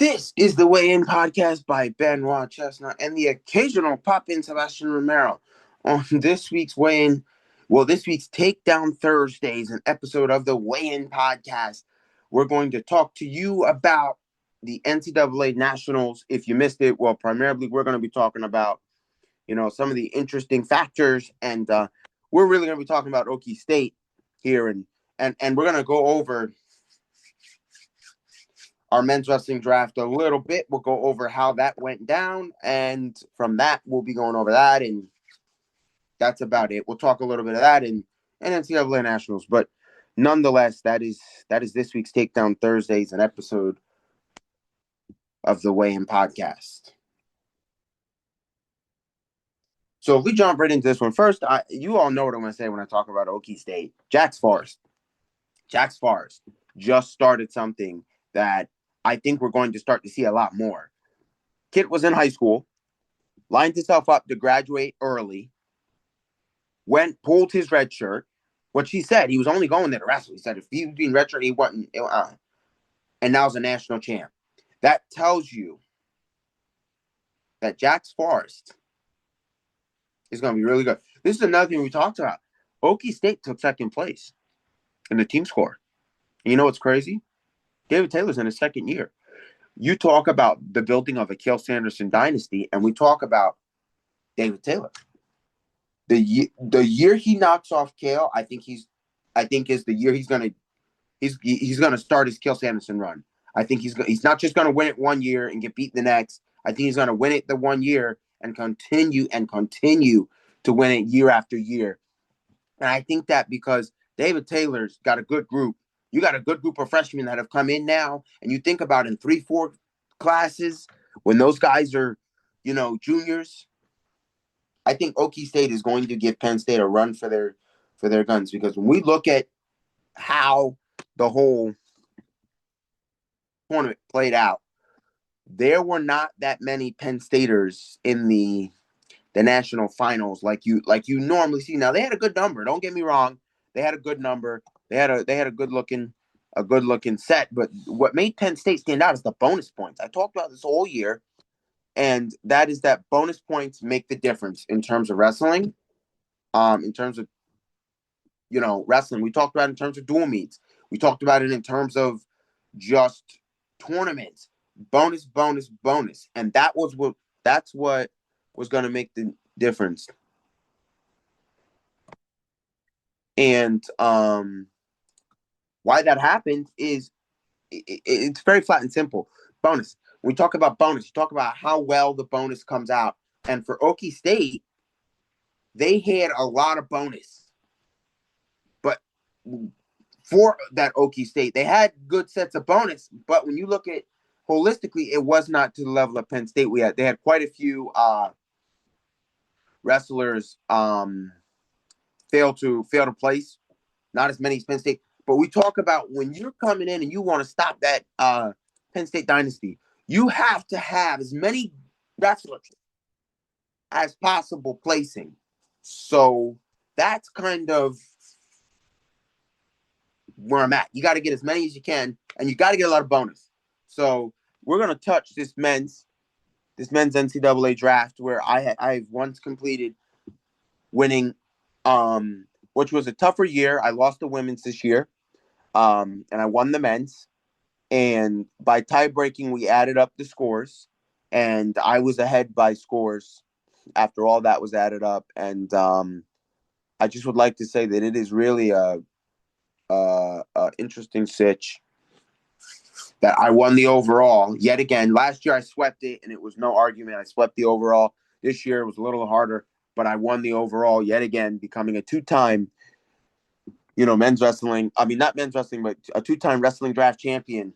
This is the Weigh In podcast by Benoit Chestnut and the occasional pop-in Sebastian Romero. On this week's this week's Takedown Thursdays, an episode of the Weigh In podcast, we're going to talk to you about the NCAA Nationals. If you missed it, well, primarily we're going to be talking about, some of the interesting factors, and we're really going to be talking about Okie State here, and we're going to go over our men's wrestling draft a little bit. We'll go over how that went down, and from that, we'll be going over that, and that's about it. We'll talk a little bit of that and NCAA Nationals, but nonetheless, that is this week's Takedown Thursdays, an episode of the Weigh In podcast. So if we jump right into this one first, you all know what I'm going to say when I talk about Okie State. Jax Forrest just started something that I think we're going to start to see a lot more. Kid was in high school, lined himself up to graduate early, pulled his red shirt, which he said he was only going there to wrestle. He said if he was being red shirt, he wasn't, and now he's a national champ. That tells you that Jax Forrest is going to be really good. This is another thing we talked about. Okie State took second place in the team score. And you know what's crazy? David Taylor's in his second year. You talk about the building of a Cael Sanderson dynasty, and we talk about David Taylor. The year he knocks off Cael, I think is the year he's gonna start his Cael Sanderson run. I think he's not just gonna win it one year and get beat the next. I think he's gonna win it the one year and continue to win it year after year. And I think that because David Taylor's got a good group. You got a good group of freshmen that have come in now, and you think about in 3-4 classes when those guys are, juniors. I think Okie State is going to give Penn State a run for their guns, because when we look at how the whole tournament played out, there were not that many Penn Staters in the national finals like you normally see. Now they had a good number. Don't get me wrong. They had a good number. They had a good looking set, but what made Penn State stand out is the bonus points. I talked about this all year, and that is that bonus points make the difference in terms of wrestling. In terms of wrestling, we talked about it in terms of dual meets. We talked about it in terms of just tournaments. Bonus, and that's what was going to make the difference. And why that happened is it's very flat and simple. Bonus. When we talk about bonus, you talk about how well the bonus comes out. And for Okie State, they had a lot of bonus. But for that Okie State, they had good sets of bonus. But when you look at holistically, it was not to the level of Penn State. They had quite a few wrestlers fail to place. Not as many as Penn State. But we talk about when you're coming in and you want to stop that Penn State dynasty, you have to have as many wrestlers as possible placing. So that's kind of where I'm at. You got to get as many as you can, and you got to get a lot of bonus. So we're going to touch this men's NCAA draft, where I've once completed winning, which was a tougher year. I lost the women's this year. And I won the men's, and by tie breaking, we added up the scores, and I was ahead by scores after all that was added up. And I just would like to say that it is really a interesting sitch that I won the overall yet again. Last year I swept it, and it was no argument. I swept the overall. This year it was a little harder, but I won the overall yet again, becoming a two-time men's wrestling. I mean, not men's wrestling, but a two-time wrestling draft champion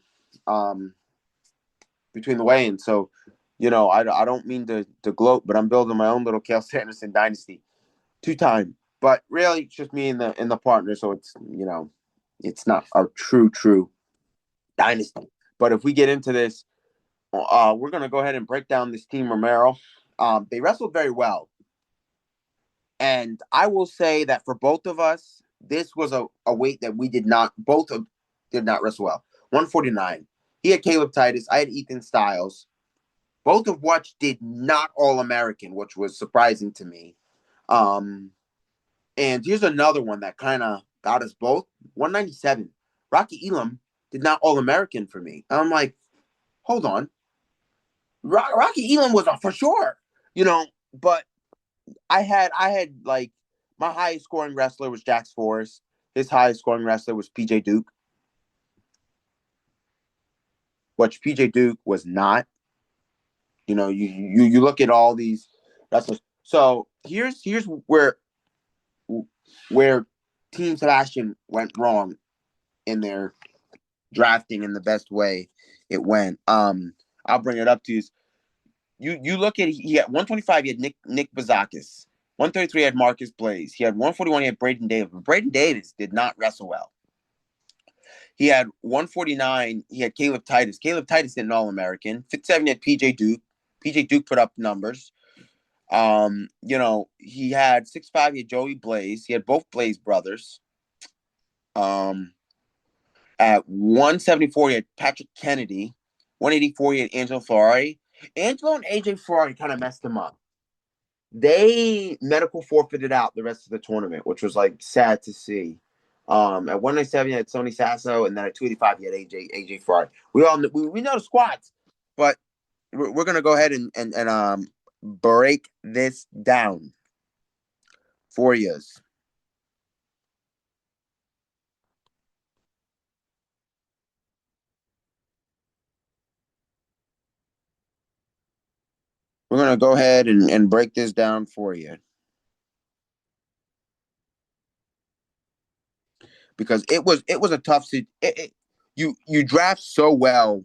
between the weigh-ins. So, I don't mean to gloat, but I'm building my own little Cael Sanderson dynasty. Two-time. But really, it's just me and the partner. So it's, it's not a true dynasty. But if we get into this, we're going to go ahead and break down this team Romero. They wrestled very well. And I will say that for both of us, this was a weight that we did not wrestle well. 149. He had Caleb Titus. I had Ethan Styles. Both of which did not All-American, which was surprising to me. And here's another one that kind of got us both. 197. Rocky Elam did not All-American for me. I'm like, hold on. Rocky Elam was for sure, but I had like my highest scoring wrestler was Jax Forrest. His highest scoring wrestler was PJ Duke, which PJ Duke was not. You look at all these wrestlers. So here's where Team Sebastian went wrong in their drafting in the best way it went. I'll bring it up to you. You look at he had 125. He had Nick Bazakis. 133 had Marcus Blaze. He had 141. He had Braden Davis. But Braden Davis did not wrestle well. He had 149. He had Caleb Titus. Caleb Titus did an All-American. 57 had PJ Duke. PJ Duke put up numbers. He had 6'5", he had Joey Blaze. He had both Blaze brothers. At 174, he had Patrick Kennedy. 184, he had Angelo Ferrari. Angelo and AJ Ferrari kind of messed him up. They medical forfeited out the rest of the tournament, which was like sad to see. At 197, he had Sony Sasso, and then at 285, he had AJ Ferrari. We know the squads, but we're gonna go ahead and break this down for you. We're gonna go ahead and break this down for you because it was a tough you draft so well.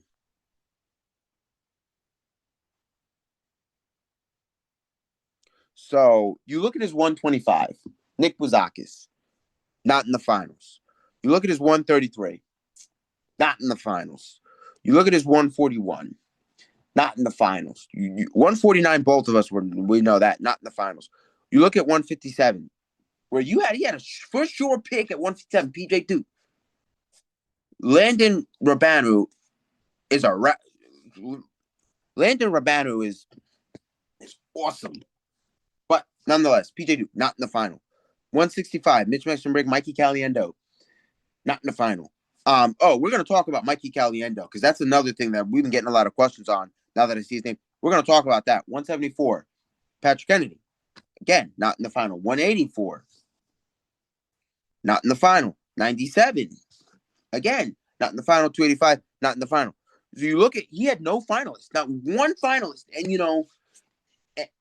So you look at his 125, Nick Buzakis, not in the finals. You look at his 133, not in the finals. You look at his 141, not in the finals. 149, both of us we know that, not in the finals. You look at 157, where he had a for sure pick at 157, PJ Duke. Landon Rabanu is Landon Rabanu is awesome. But nonetheless, PJ Duke, not in the final. 165, Mitch Mesenbrick, Mikey Caliendo, not in the final. We're going to talk about Mikey Caliendo because that's another thing that we've been getting a lot of questions on now that I see his name. We're going to talk about that. 174, Patrick Kennedy, again, not in the final. 184, not in the final. 97, again, not in the final. 285, not in the final. So you look at, he had no finalists, not one finalist.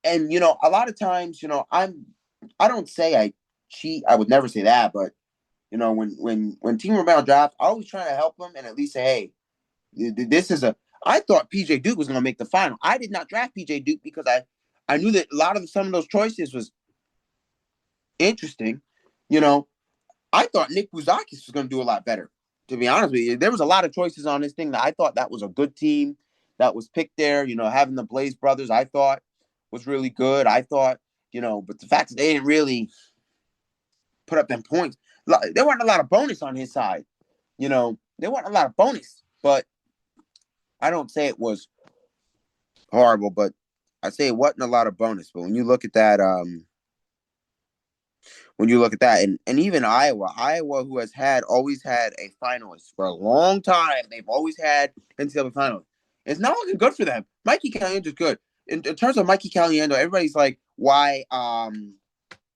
And a lot of times, I don't say I cheat. I would never say that, but when Team Rebound drafts, I always try to help them and at least say, hey, this is I thought PJ Duke was going to make the final. I did not draft PJ Duke because I knew that a lot of some of those choices was interesting. I thought Nick Buzakis was going to do a lot better. To be honest with you, there was a lot of choices on this thing that I thought that was a good team that was picked there. Having the Blaze brothers, I thought was really good. I thought, but the fact that they didn't really put up them points, there weren't a lot of bonus on his side. There weren't a lot of bonus, but I don't say it was horrible, but I say it wasn't a lot of bonus. But when you look at that, and even Iowa, who has always had a finalist for a long time, they've always had NCAA finals. It's not looking good for them. Mikey Caliendo is good. In terms of Mikey Caliendo, everybody's like, why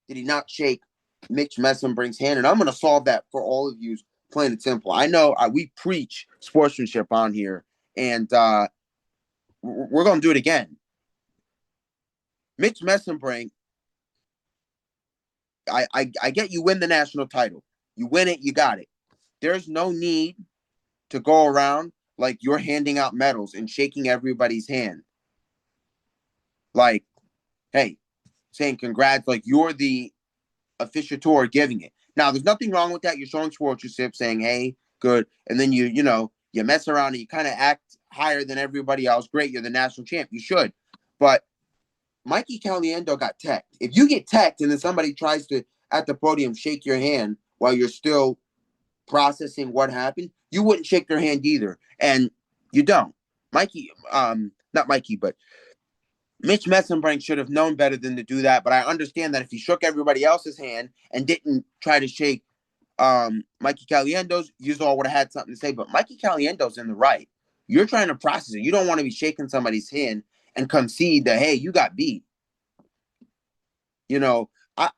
did he not shake Mitch Mesenbrick's hand? And I'm going to solve that for all of you, plain and simple. I know we preach sportsmanship on here, and we're going to do it again. Mitch Mesenbrick, I get you win the national title. You win it, you got it. There's no need to go around like you're handing out medals and shaking everybody's hand. Like, hey, saying congrats, like you're the officiator giving it. Now, there's nothing wrong with that. You're showing sportsmanship, saying, hey, good. And then you mess around and you kind of act higher than everybody else. Great, you're the national champ. You should. But Mikey Caliendo got teched. If you get teched and then somebody tries to, at the podium, shake your hand while you're still processing what happened, you wouldn't shake their hand either. And, You don't. Mikey, not Mikey, but Mitch Messenbrink should have known better than to do that. But I understand that if he shook everybody else's hand and didn't try to shake Mikey Caliendo's, you all would have had something to say. But Mikey Caliendo's in the right. You're trying to process it. You don't want to be shaking somebody's hand and concede that, hey, you got beat. You know, I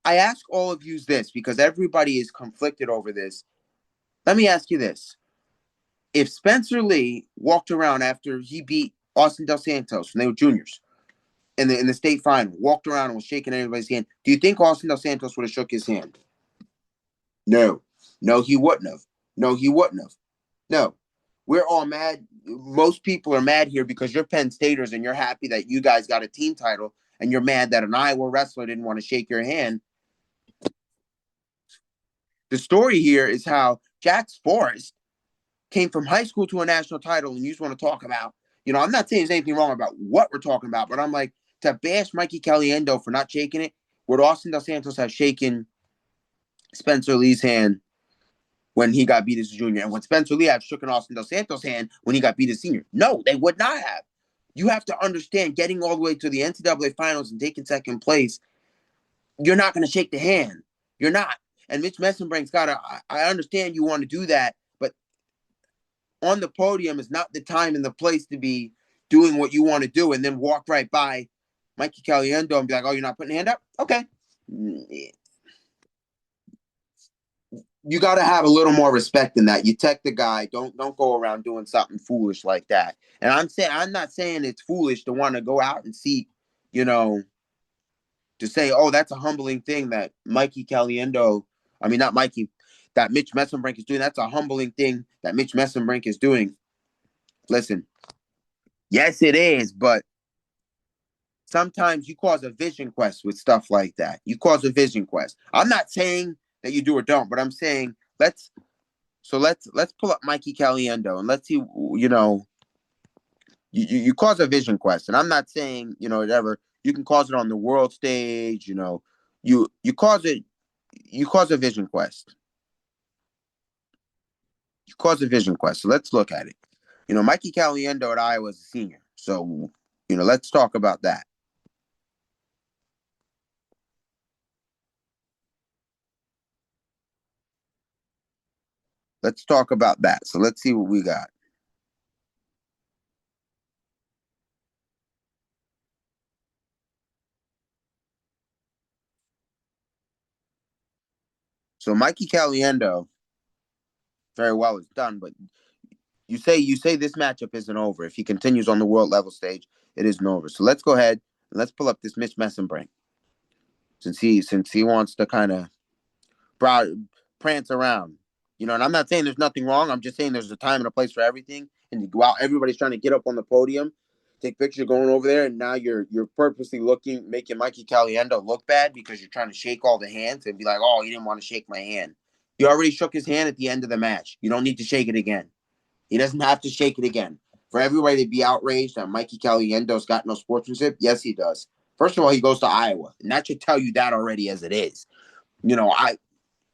ask all of you this because everybody is conflicted over this. Let me ask you this. If Spencer Lee walked around after he beat Austin Dos Santos when they were juniors in the state final, walked around and was shaking everybody's hand, do you think Austin Dos Santos would have shook his hand? No. No, he wouldn't have. No, he wouldn't have. No. We're all mad. Most people are mad here because you're Penn Staters and you're happy that you guys got a team title and you're mad that an Iowa wrestler didn't want to shake your hand. The story here is how Jack Forrest came from high school to a national title, and you just want to talk about, I'm not saying there's anything wrong about what we're talking about, but I'm like, to bash Mikey Caliendo for not shaking it, would Austin Dos Santos have shaken Spencer Lee's hand when he got beat as a junior? And would Spencer Lee have shooken Austin Dos Santos' hand when he got beat as a senior? No, they would not have. You have to understand, getting all the way to the NCAA finals and taking second place, you're not going to shake the hand. You're not. And Mitch Messenbrink's got to, I understand you want to do that, but on the podium is not the time and the place to be doing what you want to do and then walk right by Mikey Caliendo and be like, oh, you're not putting a hand up? Okay. You got to have a little more respect than that. You tech the guy. Don't go around doing something foolish like that. And I'm not saying it's foolish to want to go out and seek, to say, oh, that's a humbling thing that Mikey Caliendo, not Mikey, that Mitch Messenbrink is doing. That's a humbling thing that Mitch Messenbrink is doing. Listen, yes, it is, but sometimes you cause a vision quest with stuff like that. You cause a vision quest. I'm not saying that you do or don't, but I'm saying let's pull up Mikey Caliendo and let's see, you cause a vision quest. And I'm not saying, whatever, you can cause it on the world stage, you cause a vision quest. You cause a vision quest. So let's look at it. Mikey Caliendo at Iowa is a senior. So, let's talk about that. Let's talk about that. So let's see what we got. So Mikey Caliendo, very well is done, but you say this matchup isn't over. If he continues on the world level stage, it isn't over. So let's go ahead and let's pull up this Mitch Messenbrink. Since he wants to kind of prance around. And I'm not saying there's nothing wrong. I'm just saying there's a time and a place for everything. And while everybody's trying to get up on the podium, take pictures going over there, and now you're purposely making Mikey Caliendo look bad because you're trying to shake all the hands and be like, oh, he didn't want to shake my hand. He already shook his hand at the end of the match. You don't need to shake it again. He doesn't have to shake it again. For everybody to be outraged that Mikey Caliendo's got no sportsmanship, yes, he does. First of all, he goes to Iowa, and that should tell you that already as it is.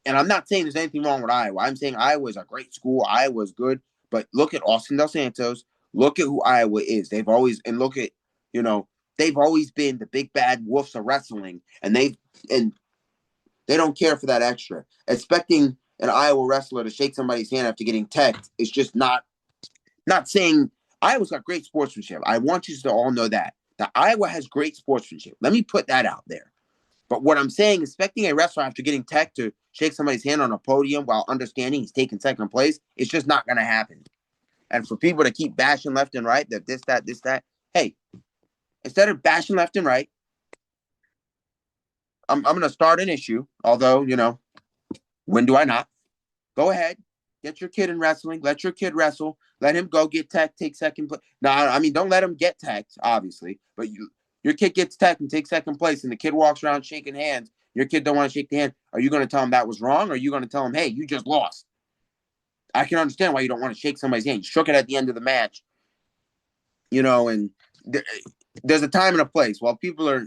And I'm not saying there's anything wrong with Iowa. I'm saying Iowa is a great school. Iowa is good. But look at Austin Dos Santos. Look at who Iowa is. They've always been the big bad wolves of wrestling. And they don't care for that extra. Expecting an Iowa wrestler to shake somebody's hand after getting teched is just not saying Iowa's got great sportsmanship. I want you to all know that Iowa has great sportsmanship. Let me put that out there. But what I'm saying, expecting a wrestler after getting tech to shake somebody's hand on a podium while understanding he's taking second place, it's just not going to happen. And for people to keep bashing left and right, that this, that, hey, instead of bashing left and right, I'm going to start an issue. Although, when do I not? Go ahead. Get your kid in wrestling. Let your kid wrestle. Let him go get tech, take second place. No, don't let him get tech, obviously. But your kid gets tech and takes second place, and the kid walks around shaking hands. Your kid don't want to shake the hand. Are you going to tell him that was wrong, or are you going to tell him, hey, you just lost? I can understand why you don't want to shake somebody's hand. You shook it at the end of the match, and there's a time and a place. While people are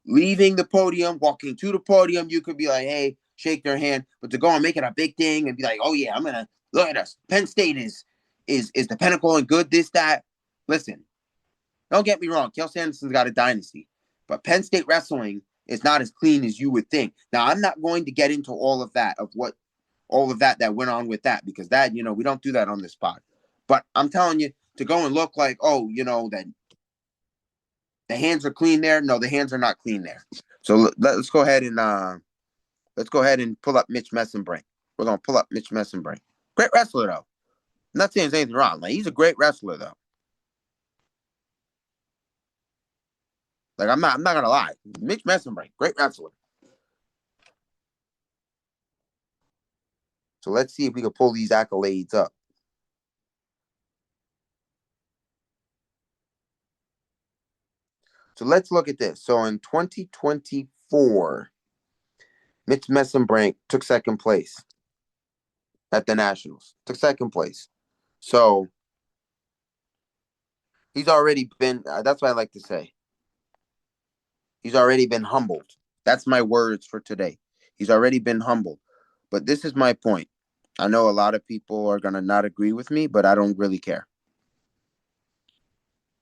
leaving the podium, walking to the podium, you could be like, hey, shake their hand. But to go and make it a big thing and be like, oh, yeah, I'm going to look at us. Penn State is is the pinnacle and good, this, that. Listen, don't get me wrong. Cael Sanderson's got a dynasty. But Penn State wrestling is not as clean as you would think. Now, I'm not going to get into all of that, that went on with that, because that, we don't do that on this pod. But I'm telling you, to go and look like, that the hands are clean there. No, the hands are not clean there. So let's go ahead and pull up Mitch Messenbrink. We're gonna pull up Mitch Messenbrink. Great wrestler, though. I'm not saying there's anything wrong. Like, he's a great wrestler, though. Like, I'm not gonna lie. Mitch Messenbrink, great wrestler. So let's see if we can pull these accolades up. So let's look at this. So in 2024, Mitch Messenbrink took second place at the Nationals. Took second place. So he's already been, that's what I like to say. He's already been humbled. That's my words for today. He's already been humbled. But this is my point. I know a lot of people are going to not agree with me, but I don't really care.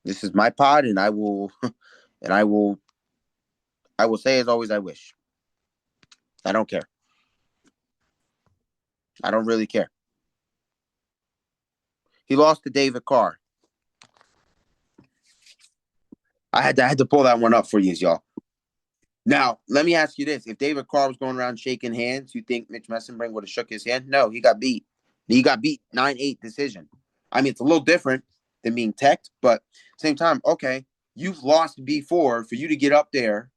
This is my pod, and I will say as always I wish. I don't care. I don't really care. He lost to David Carr. I had to pull that one up for you, y'all. Now, let me ask you this. If David Carr was going around shaking hands, you think Mitch Messenbrink would have shook his hand? No, he got beat. He got beat 9-8 decision. I mean, it's a little different than being teched, but same time, okay, you've lost before. For you to get up there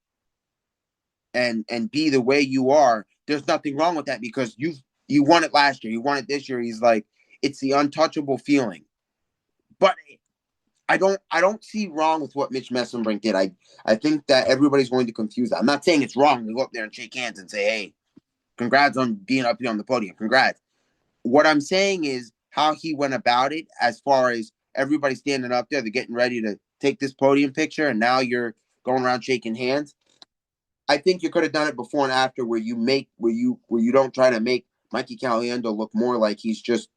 and be the way you are, there's nothing wrong with that, because you won it last year. You won it this year. He's like, it's the untouchable feeling. But I don't see wrong with what Mitch Messenbrink did. I think that everybody's going to confuse that. I'm not saying it's wrong to go up there and shake hands and say, hey, congrats on being up here on the podium. Congrats. What I'm saying is how he went about it, as far as everybody standing up there, they're getting ready to take this podium picture, and now you're going around shaking hands. I think you could have done it before and after, where you don't try to make Mikey Caliendo look more like he's just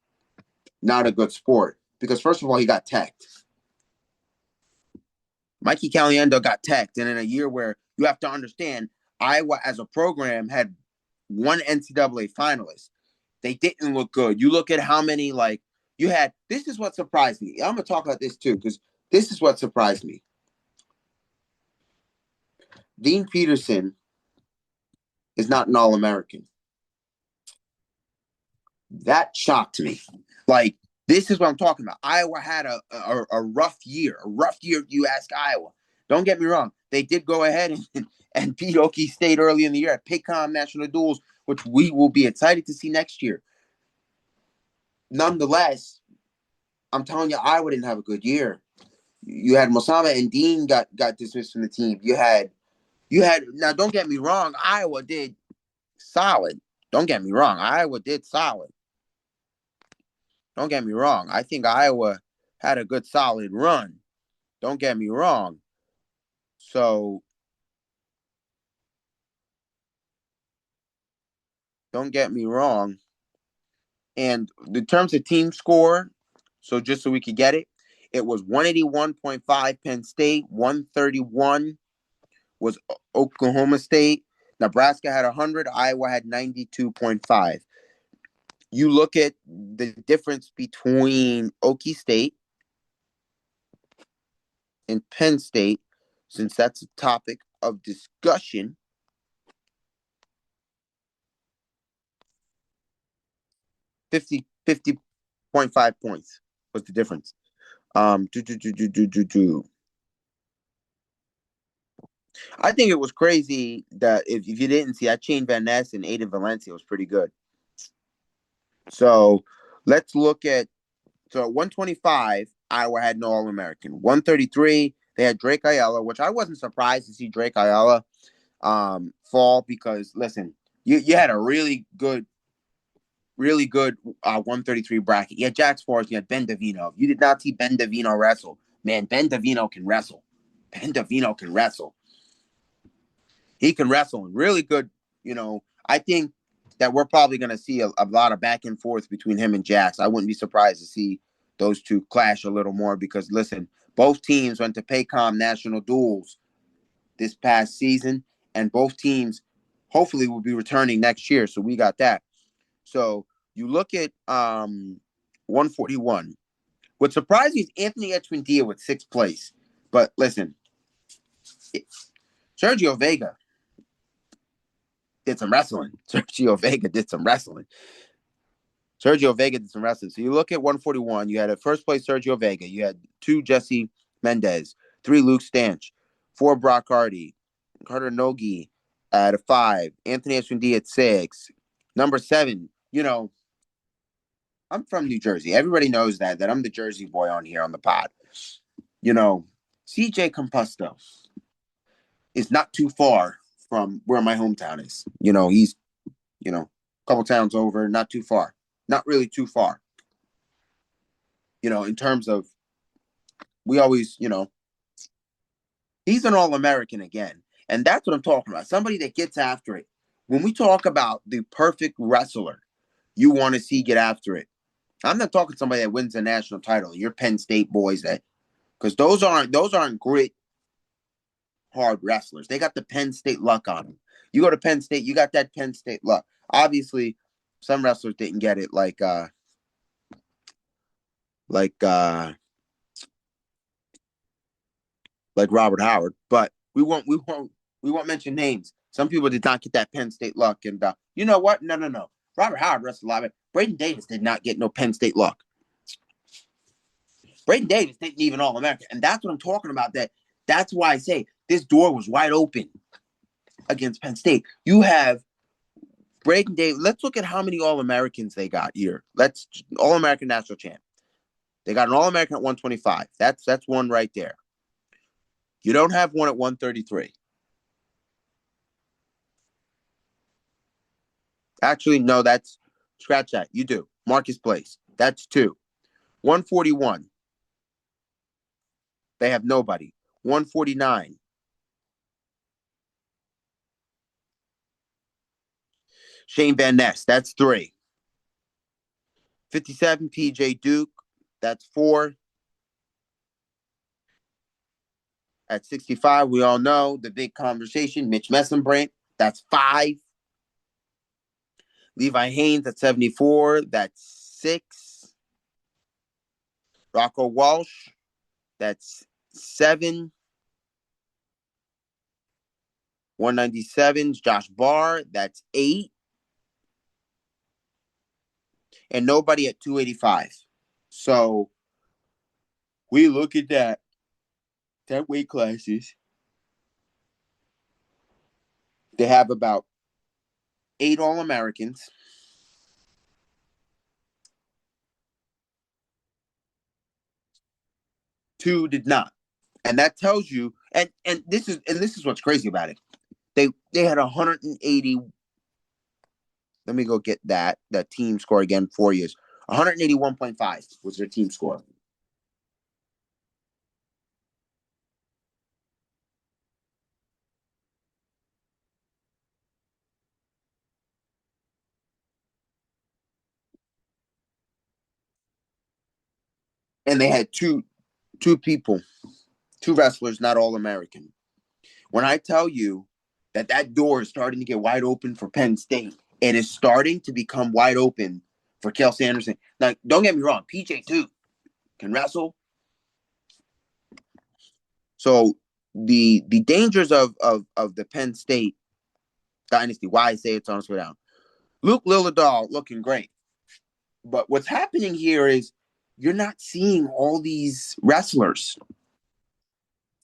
not a good sport. Because first of all, he got teched. Mikey Caliendo got teched, and in a year where you have to understand, Iowa as a program had one NCAA finalist. They didn't look good. You look at how many, like, you had. This is what surprised me. I'm going to talk about this too, because this is what surprised me. Dean Peterson is not an All-American. That shocked me. Like, this is what I'm talking about. Iowa had a rough year. A rough year, if you ask Iowa. Don't get me wrong. They did go ahead and beat Okie State early in the year at Paycom National Duels, which we will be excited to see next year. Nonetheless, I'm telling you, Iowa didn't have a good year. You had Mosama and Dean got dismissed from the team. You had now, don't get me wrong, Iowa did solid. Don't get me wrong, Iowa did solid. Don't get me wrong. I think Iowa had a good solid run. Don't get me wrong. So don't get me wrong. And in terms of team score, so just so we could get it, it was 181.5 Penn State, 131 was Oklahoma State. Nebraska had 100. Iowa had 92.5. You look at the difference between Okie State and Penn State, since that's a topic of discussion. $50.5 points was the difference. I think it was crazy that if you didn't see, Shane Van Ness and Aiden Valencia was pretty good. So let's look at, so 125, Iowa had no All-American. 133, they had Drake Ayala, which I wasn't surprised to see Drake Ayala fall, because listen, you had a really good 133 bracket. You had Jax Forrest, you had Ben Davino. You did not see Ben Davino wrestle. Man, Ben Davino can wrestle. Ben Davino can wrestle. He can wrestle, and really good. I think that we're probably going to see a lot of back and forth between him and Jax. I wouldn't be surprised to see those two clash a little more because, listen, both teams went to Paycom National Duels this past season, and both teams hopefully will be returning next year. So we got that. So you look at 141. What surprised me is Anthony Echeandia with 6th place. But listen, Sergio Vega did some wrestling. So you look at 141, you had at first place Sergio Vega. You had 2 Jesse Mendez, 3 Luke Stanch, 4 Brock Hardy, Carter Nogi at a 5, Anthony Echeandia at 6. Number 7, I'm from New Jersey. Everybody knows that I'm the Jersey boy on here on the pod. CJ Compusto is not too far from where my hometown is. He's, a couple towns over, not too far. Not really too far. In terms of, we always, he's an All-American again. And that's what I'm talking about. Somebody that gets after it. When we talk about the perfect wrestler, you want to see get after it. I'm not talking somebody that wins a national title. Your Penn State boys because those aren't grit hard wrestlers. They got the Penn State luck on them. You go to Penn State, you got that Penn State luck. Obviously, some wrestlers didn't get it like Robert Howard, but we won't mention names. Some people did not get that Penn State luck, and you know what? No. Robert Howard wrestled a lot of it. Braden Davis did not get no Penn State luck. Braden Davis didn't even All-American, and that's what I'm talking about. That's why I say this door was wide open against Penn State. You have Braden Davis. Let's look at how many All-Americans they got here. All-American national champ. They got an All-American at 125. That's one right there. You don't have one at 133. Actually, no, scratch that. You do. Marcus Blaze. That's 2. 141. They have nobody. 149. Shane Van Ness. That's 3. 57. PJ Duke. That's 4. At 65, we all know the big conversation. Mitch Messenbrant. That's 5. Levi Haynes at 74. That's 6. Rocco Walsh. That's 7. 197's Josh Barr. That's 8. And nobody at 285. So we look at that weight classes. They have about 8 All-Americans. 2 did not. And that tells you, and this is what's crazy about it. They had 180. Let me go get that team score again for you. 181.5 was their team score. And they had two people, 2 wrestlers, not All-American. When I tell you that door is starting to get wide open for Penn State, it is starting to become wide open for Kelsey Anderson. Now, don't get me wrong, PJ too can wrestle. So the dangers of the Penn State dynasty, why I say it's on its way down. Luke Lillidahl looking great. But what's happening here is you're not seeing all these wrestlers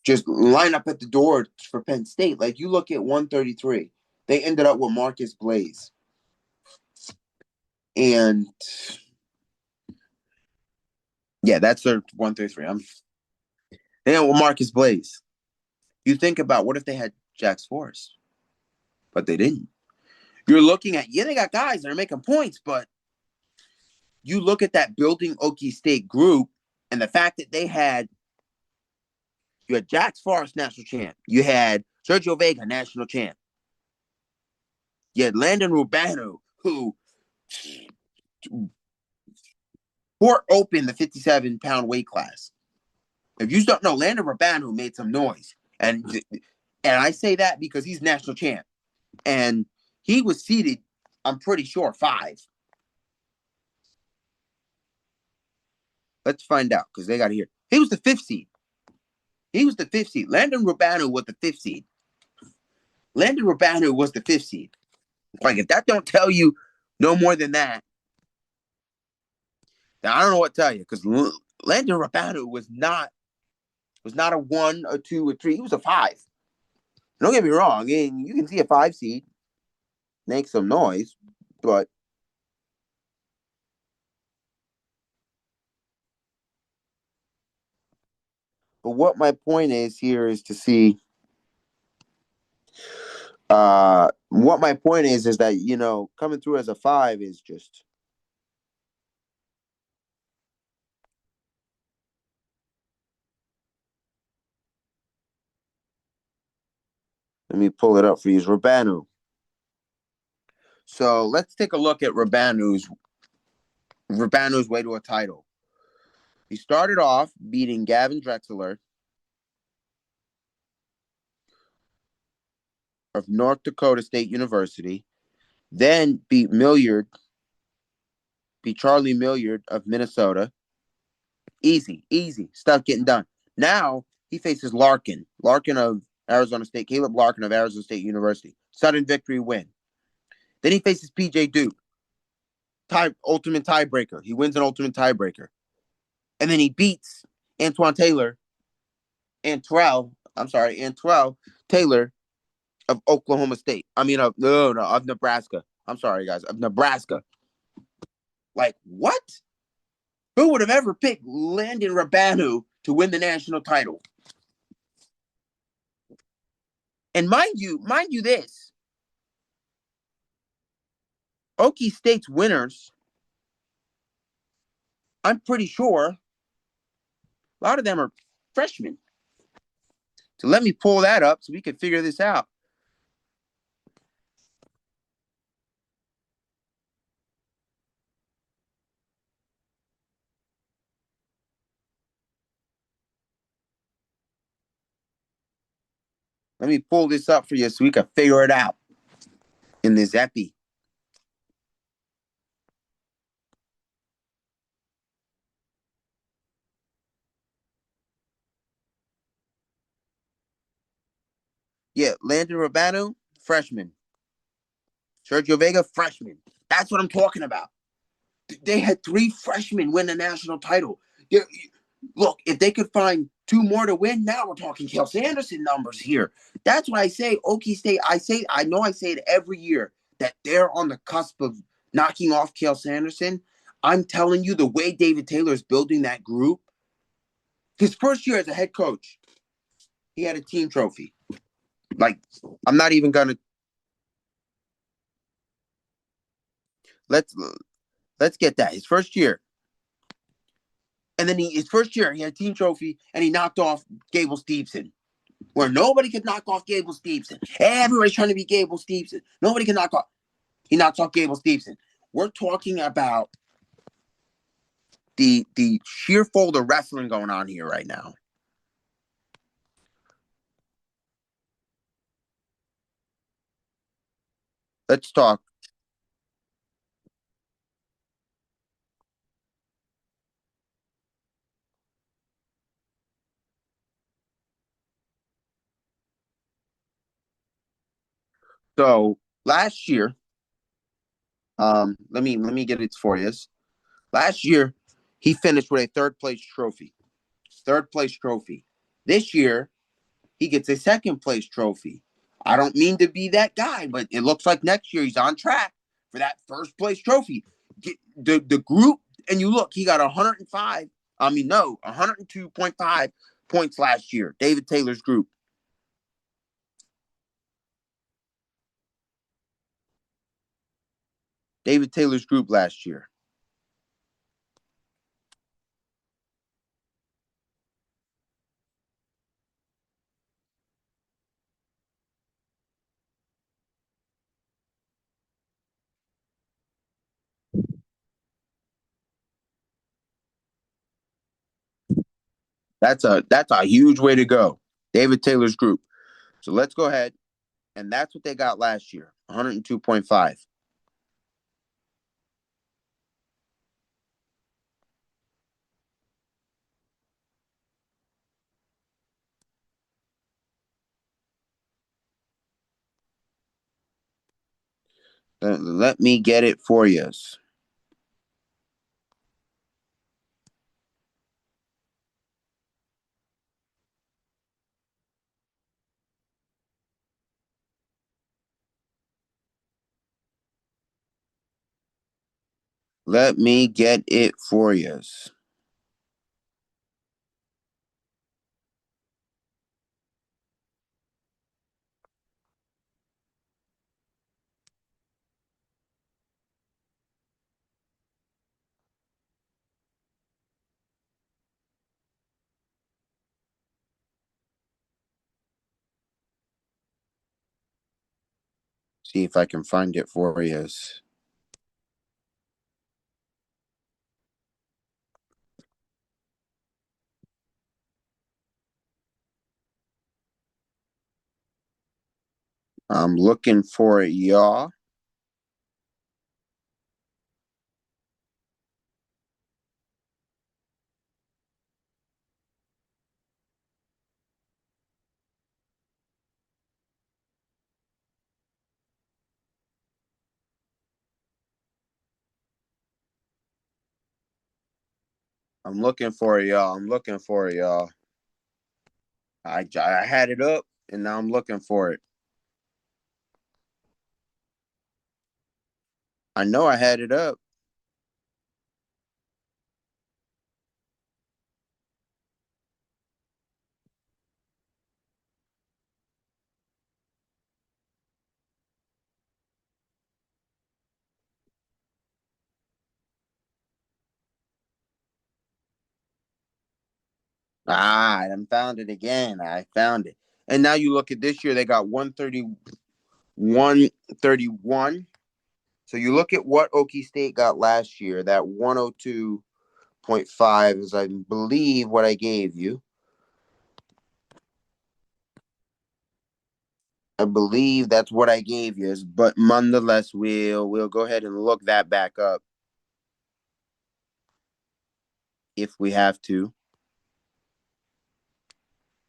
just line up at the door for Penn State. Like you look at 133, they ended up with Marcus Blaze. And yeah, that's their 133. They had with Marcus Blaze. You think about what if they had Jax Forrest, but they didn't. You're looking at, they got guys that are making points, but you look at that building Okie State group and the fact that you had Jax Forrest, national champ. You had Sergio Vega, national champ. You had Landon Rubano, who or open the 57-pound weight class. If you don't know, Landon Rabanu made some noise, and I say that because he's national champ, and he was seeded, I'm pretty sure, 5. Let's find out because they got to hear. He was the 5th seed. He was the 5th seed. Landon Rabanu was the 5th seed. Landon Rabanu was the 5th seed. Like if that don't tell you no more than that, then I don't know what to tell you because Landon Rabanu was not a 1, a 2, or 3. He was a 5. Don't get me wrong. I mean, you can see a 5 seed make some noise, but what my point is here is to see. What my point is that coming through as a 5 is just. Let me pull it up for you. Rabanu. So let's take a look at Rabanu's way to a title. He started off beating Gavin Drexler of North Dakota State University, then beat Charlie Milliard of Minnesota. Easy stuff getting done. Now he faces Larkin of Arizona State, Caleb Larkin of Arizona State University. Sudden victory win. Then he faces PJ Duke. Ultimate tiebreaker. He wins an ultimate tiebreaker. And then he beats Antrell Taylor of Oklahoma State. I mean, of Nebraska. I'm sorry, guys, of Nebraska. Like, what? Who would have ever picked Landon Rabanu to win the national title? And mind you this, Okie State's winners, I'm pretty sure a lot of them are freshmen. So let me pull that up so we can figure this out. Let me pull this up for you so we can figure it out in this epi. Yeah, Landon Rabanu, freshman. Sergio Vega, freshman. That's what I'm talking about. They had 3 freshmen win the national title. Look, if they could find 2 more to win, now we're talking Cael Sanderson numbers here. That's why I say Okie State. I know I say it every year that they're on the cusp of knocking off Cael Sanderson. I'm telling you, the way David Taylor is building that group, his first year as a head coach, he had a team trophy. Like, I'm not even gonna let's get that. His first year. And then his first year, he had a team trophy and he knocked off Gable Steveson, where nobody could knock off Gable Steveson. Everybody's trying to be Gable Steveson. Nobody can knock off. He knocks off Gable Steveson. We're talking about the sheer fold of wrestling going on here right now. Let's talk. So last year, let me get it for you. Last year, he finished with a third place trophy. Third place trophy. This year, he gets a second place trophy. I don't mean to be that guy, but it looks like next year he's on track for that first place trophy. The group, and you look, he got 105. 102.5 points last year. David Taylor's group. David Taylor's group last year. That's a huge way to go. David Taylor's group. So let's go ahead. And that's what they got last year, 102.5. Let me get it for you. Let me get it for you. See if I can find it for you. I'm looking for it, y'all. I'm looking for it, y'all. I'm looking for it, y'all. I had it up, and now I'm looking for it. I know I had it up. I found it again. I found it. And now you look at this year, they got 131. So you look at what Okie State got last year, that 102.5 is, I believe, what I gave you. I believe that's what I gave you, but nonetheless, we'll go ahead and look that back up if we have to,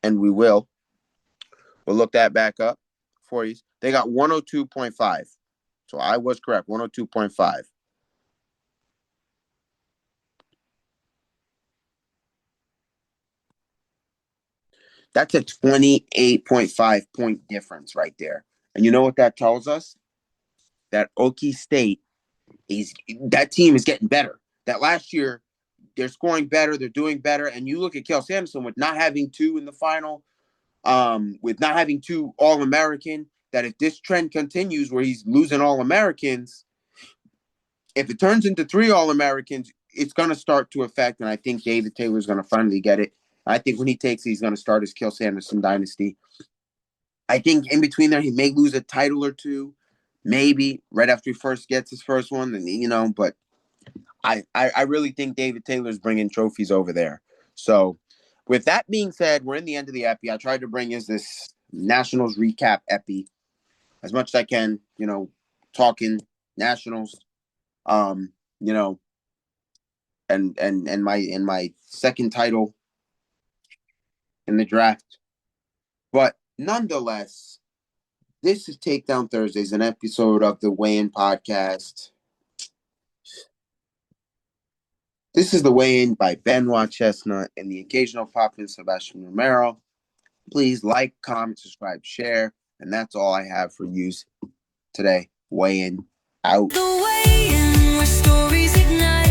and we will. We'll look that back up for you. They got 102.5. So I was correct, 102.5. That's a 28.5 point difference right there. And you know what that tells us? That Okie State that team is getting better. That last year, they're scoring better, they're doing better. And you look at Kel Sanderson with not having two in the final, with not having two All-American, that if this trend continues where he's losing All-Americans, if it turns into three All-Americans, it's going to start to affect. And I think David Taylor's going to finally get it. I think when he takes it, he's going to start his Kel Sanderson dynasty. I think in between there, he may lose a title or two, maybe right after he first gets his first one. And, but I really think David Taylor's bringing trophies over there. So, with that being said, we're in the end of the epi. I tried to bring us this Nationals recap epi as much as I can. Talking Nationals. Um, you know, and my second title in the draft. But nonetheless, this is Takedown Thursdays, an episode of the Weigh-In podcast. This is the Weigh-In by Benoit Chestnut and the occasional pop-in Sebastian Romero. Please like, comment, subscribe, share, and that's all I have for you today. Weigh-In out. The Weigh-In, where stories ignite.